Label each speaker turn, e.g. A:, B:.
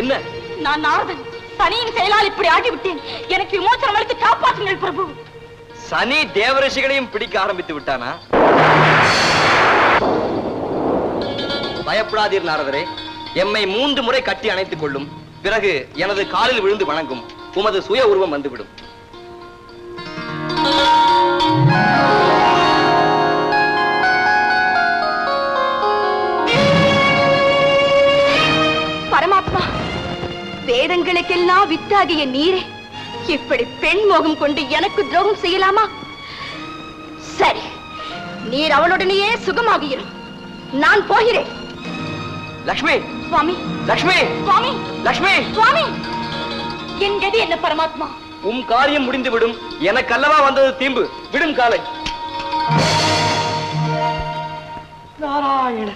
A: என்ன?
B: நான் நாரதன் சனியின் செயலால் இப்படி ஆகிவிட்டேன். எனக்கு விமோசனம் அளித்து காப்பாற்றுங்கள் பிரபு.
A: சனி தேவரிஷிகளையும் பிடிக்க ஆரம்பித்து விட்டானா? பயப்படாதீர் நாரதரே, எம்மை 3 முறை கட்டி அணைத்துக் கொள்ளும். பிறகு எனது காலில் விழுந்து வணங்கும். உமது சுய உருவம் வந்துவிடும்.
B: பரமாத்மா, வேதங்களுக்கெல்லாம் வித்தாகிய நீரே இப்படி பெண் மோகம் கொண்டு எனக்கு துரோகம் செய்யலாமா? சரி, நீர் அவளுடனேயே சுகமாகிரும். நான் போகிறேன்.
A: லக்ஷ்மி!
B: சுவாமி!
A: லக்ஷ்மி!
B: சுவாமி!
A: லக்ஷ்மி!
B: சுவாமி! என் கதி என்ன பரமாத்மா?
A: உம் காரியம் முடிந்து விடும். எனக்கு அல்லவா வந்தது தீம்பு. விடும் காலை. நாராயண நாராயண.